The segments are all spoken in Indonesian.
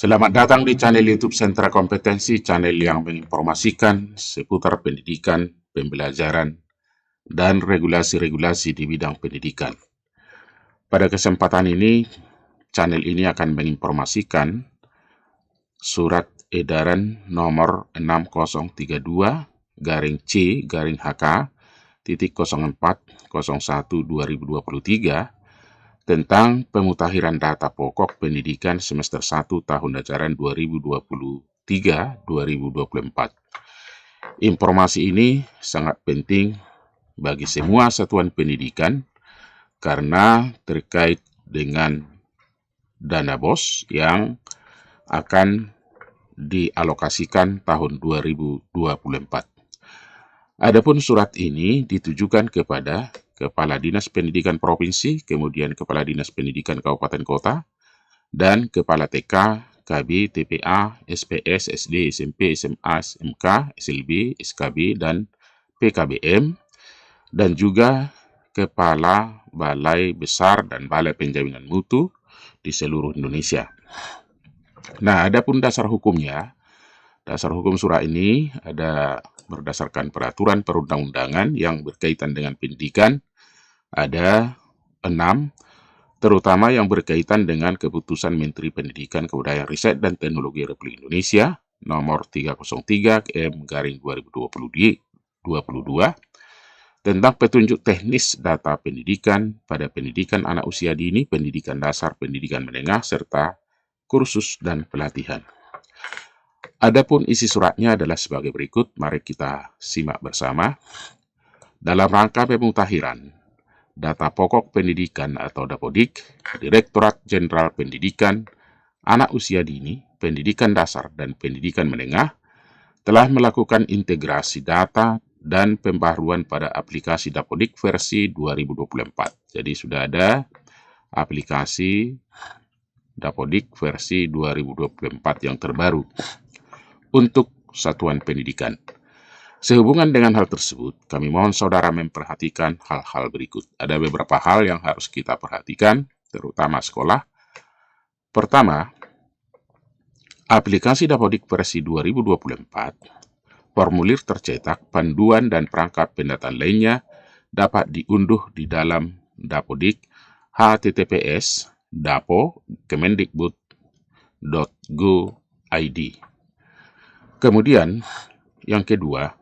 Selamat datang di channel YouTube Sentra Kompetensi, channel yang menginformasikan seputar pendidikan, pembelajaran, dan regulasi-regulasi di bidang pendidikan. Pada kesempatan ini, channel ini akan menginformasikan Surat Edaran Nomor 6032/C/HK titik 04/01/2023 tentang pemutakhiran data pokok pendidikan semester 1 tahun ajaran 2023-2024. Informasi ini sangat penting bagi semua satuan pendidikan karena terkait dengan dana BOS yang akan dialokasikan tahun 2024. Adapun surat ini ditujukan kepada Kepala Dinas Pendidikan Provinsi, kemudian Kepala Dinas Pendidikan Kabupaten Kota, dan Kepala TK, KB, TPA, SPS, SD, SMP, SMA, SMK, SLB, SKB, dan PKBM, dan juga Kepala Balai Besar dan Balai Penjaminan Mutu di seluruh Indonesia. Nah, adapun dasar hukumnya, dasar hukum surat ini ada berdasarkan peraturan perundang-undangan yang berkaitan dengan pendidikan, ada 6, terutama yang berkaitan dengan keputusan Menteri Pendidikan, Kebudayaan, Riset, dan Teknologi Republik Indonesia nomor 303/2022 tentang petunjuk teknis data pendidikan pada pendidikan anak usia dini, pendidikan dasar, pendidikan menengah, serta kursus dan pelatihan. Adapun isi suratnya adalah sebagai berikut, mari kita simak bersama. Dalam rangka pemutakhiran data pokok pendidikan atau Dapodik, Direktorat Jenderal Pendidikan, Anak Usia Dini, Pendidikan Dasar, dan Pendidikan Menengah telah melakukan integrasi data dan pembaharuan pada aplikasi Dapodik versi 2024. Jadi sudah ada aplikasi Dapodik versi 2024 yang terbaru untuk satuan pendidikan. Sehubungan dengan hal tersebut, kami mohon saudara memperhatikan hal-hal berikut. Ada beberapa hal yang harus kita perhatikan, terutama sekolah. Pertama, aplikasi Dapodik versi 2024, formulir tercetak, panduan, dan perangkat pendataan lainnya dapat diunduh di dalam Dapodik https://dapo.kemendikbud.go.id. Kemudian, yang kedua,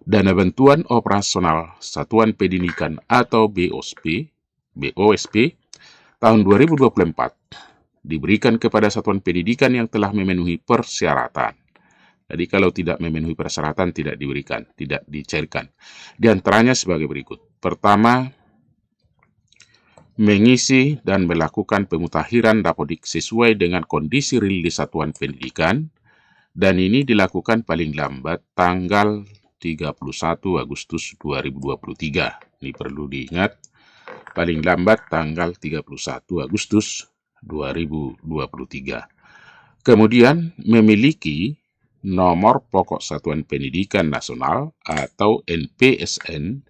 dana bantuan operasional Satuan Pendidikan atau BOSP tahun 2024 diberikan kepada satuan pendidikan yang telah memenuhi persyaratan. Jadi kalau tidak memenuhi persyaratan tidak diberikan, tidak dicairkan. Di antaranya sebagai berikut. Pertama, mengisi dan melakukan pemutakhiran Dapodik sesuai dengan kondisi real di satuan pendidikan, dan ini dilakukan paling lambat tanggal 31 Agustus 2023. Ini perlu diingat, paling lambat tanggal 31 Agustus 2023. Kemudian memiliki nomor pokok Satuan Pendidikan Nasional atau NPSN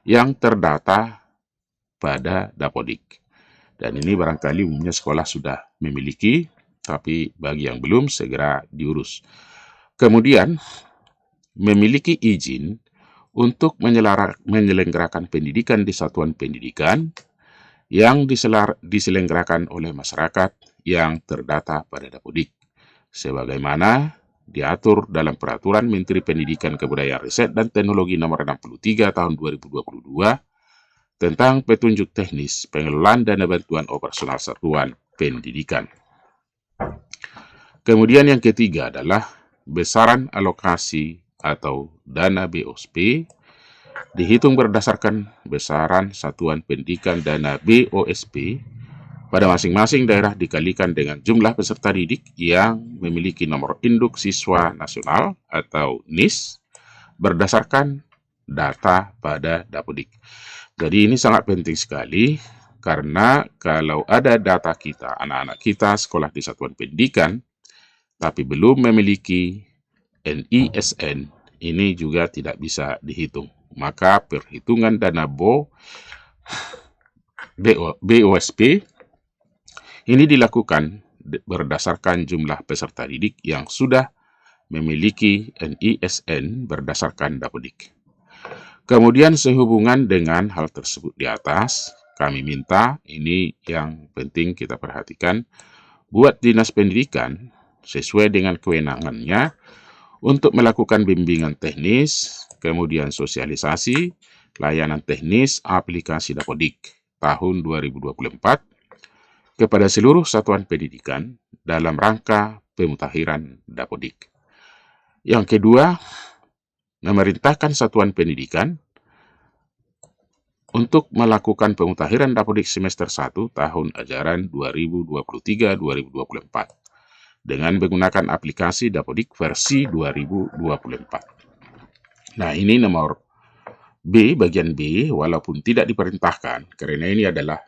yang terdata pada Dapodik. Dan ini barangkali umumnya sekolah sudah memiliki, tapi bagi yang belum segera diurus. Kemudian memiliki izin untuk menyelenggarakan pendidikan di satuan pendidikan yang diselenggarakan oleh masyarakat yang terdata pada Dapodik, sebagaimana diatur dalam Peraturan Menteri Pendidikan, Kebudayaan, Riset, dan Teknologi nomor 63 tahun 2022 tentang petunjuk teknis pengelolaan dana bantuan operasional satuan pendidikan. Kemudian yang ketiga adalah besaran alokasi atau dana BOSP dihitung berdasarkan besaran satuan pendidikan dana BOSP pada masing-masing daerah dikalikan dengan jumlah peserta didik yang memiliki nomor induk siswa nasional atau NIS berdasarkan data pada Dapodik. Jadi ini sangat penting sekali karena kalau ada data kita, anak-anak kita sekolah di satuan pendidikan, tapi belum memiliki NISN, ini juga tidak bisa dihitung. Maka perhitungan dana BOSP ini dilakukan berdasarkan jumlah peserta didik yang sudah memiliki NISN berdasarkan Dapodik. Kemudian sehubungan dengan hal tersebut di atas, kami minta, ini yang penting kita perhatikan, buat Dinas Pendidikan sesuai dengan kewenangannya untuk melakukan bimbingan teknis, kemudian sosialisasi, layanan teknis aplikasi Dapodik tahun 2024 kepada seluruh satuan pendidikan dalam rangka pemutakhiran Dapodik. Yang kedua, memerintahkan satuan pendidikan untuk melakukan pemutakhiran Dapodik semester 1 tahun ajaran 2023-2024 dengan menggunakan aplikasi Dapodik versi 2024. Nah, ini nomor B, bagian B, walaupun tidak diperintahkan, karena ini adalah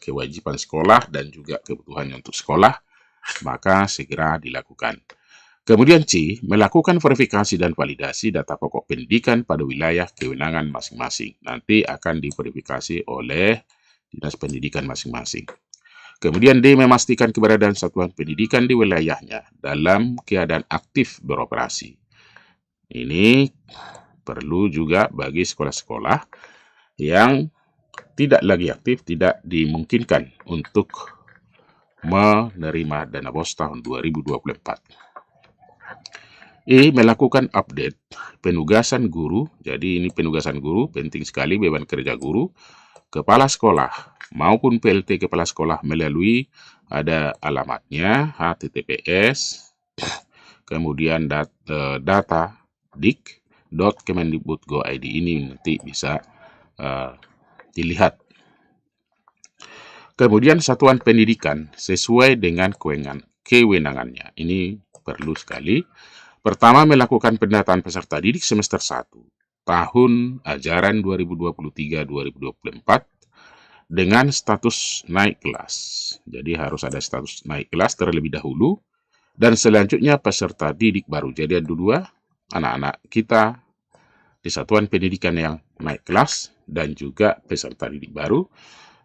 kewajiban sekolah dan juga kebutuhan untuk sekolah, maka segera dilakukan. Kemudian C, melakukan verifikasi dan validasi data pokok pendidikan pada wilayah kewenangan masing-masing. Nanti akan diverifikasi oleh Dinas Pendidikan masing-masing. Kemudian D, memastikan keberadaan satuan pendidikan di wilayahnya dalam keadaan aktif beroperasi. Ini perlu juga bagi sekolah-sekolah yang tidak lagi aktif, tidak dimungkinkan untuk menerima dana BOS tahun 2024. E, melakukan update penugasan guru. Jadi ini penugasan guru, penting sekali beban kerja guru, kepala sekolah maupun PLT kepala sekolah melalui ada alamatnya https kemudian data dik.kemendikbud.go.id, ini nanti bisa dilihat. Kemudian satuan pendidikan sesuai dengan kewenangannya. Ini perlu sekali. Pertama, melakukan pendataan peserta didik semester 1 tahun ajaran 2023-2024 dengan status naik kelas. Jadi harus ada status naik kelas terlebih dahulu, dan selanjutnya peserta didik baru. Jadi ada dua, anak-anak kita di satuan pendidikan yang naik kelas dan juga peserta didik baru,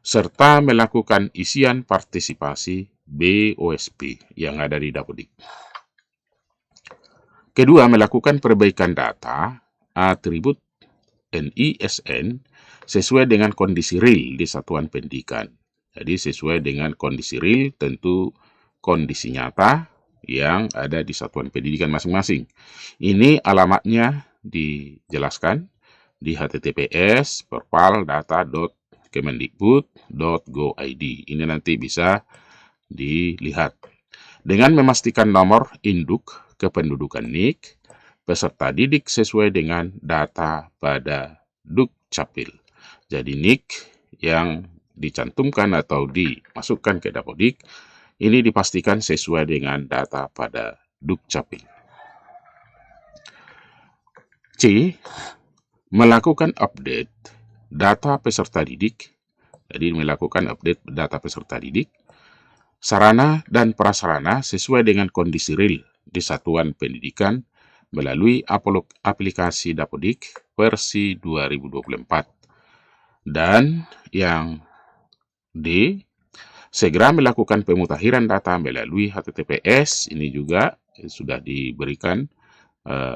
serta melakukan isian partisipasi BOSP yang ada di Dapodik. Kedua, melakukan perbaikan data atribut NISN sesuai dengan kondisi real di satuan pendidikan. Jadi sesuai dengan kondisi real, tentu kondisi nyata yang ada di satuan pendidikan masing-masing. Ini alamatnya dijelaskan di https perpal.data.kemendikbud.go.id. Ini nanti bisa dilihat. Dengan memastikan nomor induk kependudukan NIK peserta didik sesuai dengan data pada Dukcapil. Jadi NIK yang dicantumkan atau dimasukkan ke Dapodik ini dipastikan sesuai dengan data pada Dukcapil. C, melakukan update data peserta didik. Jadi melakukan update data peserta didik, sarana dan prasarana sesuai dengan kondisi real di satuan pendidikan melalui aplikasi Dapodik versi 2024. Dan yang D, segera melakukan pemutakhiran data melalui HTTPS. Ini juga sudah diberikan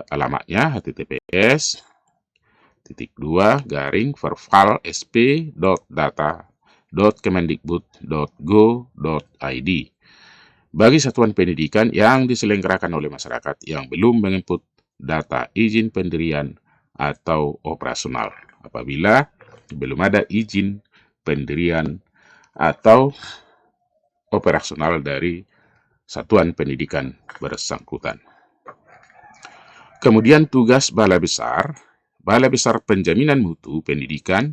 alamatnya https://verfalsp.data.kemendikbud.go.id bagi satuan pendidikan yang diselenggarakan oleh masyarakat yang belum menginput data izin pendirian atau operasional. Apabila belum ada izin pendirian atau operasional dari satuan pendidikan bersangkutan. Kemudian tugas Balai Besar Penjaminan Mutu Pendidikan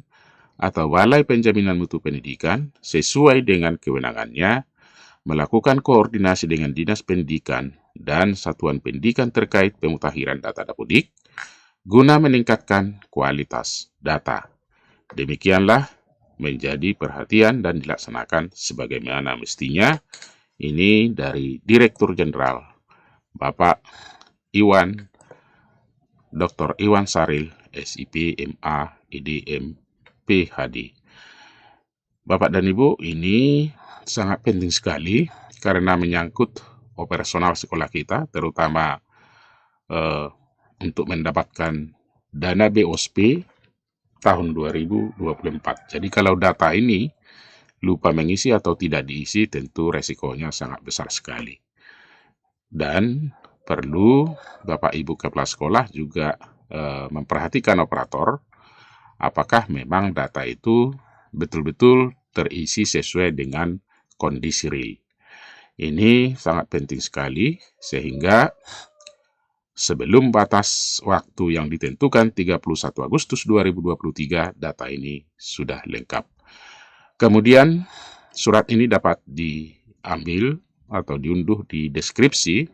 atau Balai Penjaminan Mutu Pendidikan sesuai dengan kewenangannya melakukan koordinasi dengan Dinas Pendidikan dan satuan pendidikan terkait pemutakhiran data Dapodik guna meningkatkan kualitas data. Demikianlah menjadi perhatian dan dilaksanakan sebagaimana mestinya. Ini dari Direktur Jenderal Bapak Dr. Iwan Saril, SIP, MA, IDM, PhD. Bapak dan Ibu, ini sangat penting sekali karena menyangkut operasional sekolah kita, terutama untuk mendapatkan dana BOSP tahun 2024. Jadi kalau data ini lupa mengisi atau tidak diisi, tentu resikonya sangat besar sekali. Dan perlu Bapak Ibu Kepala Sekolah juga memperhatikan operator, apakah memang data itu betul-betul terisi sesuai dengan kondisi real. Ini sangat penting sekali, sehingga sebelum batas waktu yang ditentukan 31 Agustus 2023, data ini sudah lengkap. Kemudian, surat ini dapat diambil atau diunduh di deskripsi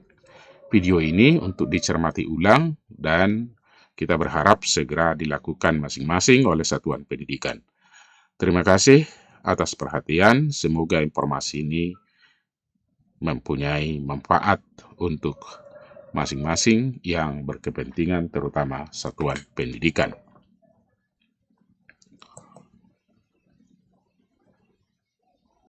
video ini untuk dicermati ulang, dan kita berharap segera dilakukan masing-masing oleh satuan pendidikan. Terima kasih atas perhatian. Semoga informasi ini mempunyai manfaat untuk masing-masing yang berkepentingan, terutama satuan pendidikan.